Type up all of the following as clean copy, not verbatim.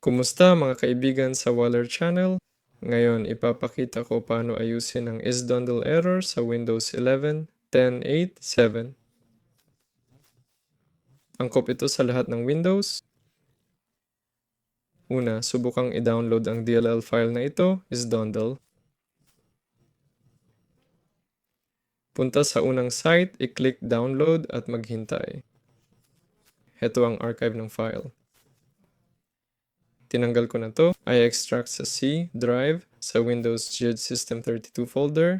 Kumusta mga kaibigan sa Waller Channel? Ngayon, ipapakita ko paano ayusin ang ISDone.dll error sa Windows 11 10.8.7. Angkop ito sa lahat ng Windows. Una, subukang i-download ang DLL file na ito, ISDone.dll. Punta sa unang site, i-click download at maghintay. Heto ang archive ng file. Tinanggal ko na to. I extract sa C drive sa Windows GED System 32 folder.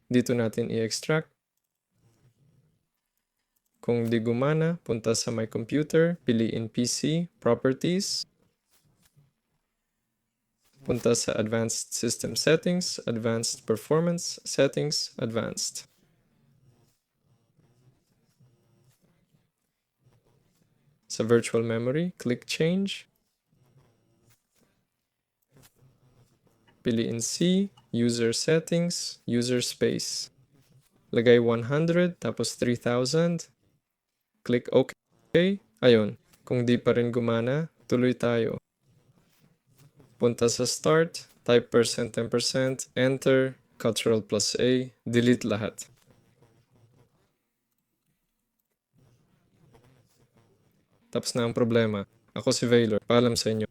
Dito natin i-extract. Kung di gumana, punta sa My Computer, piliin PC, Properties. Punta sa Advanced System Settings, Advanced Performance Settings, Advanced. Sa Virtual Memory, click Change. Piliin C, User Settings, User Space. Lagay 100, tapos 3000. Click OK. Ayun, kung di pa rin gumana, tuloy tayo. Punta sa Start, type %, Enter, Ctrl+A, delete lahat. Tapos na ang problema. Ako si Valor. Paalam sa inyo.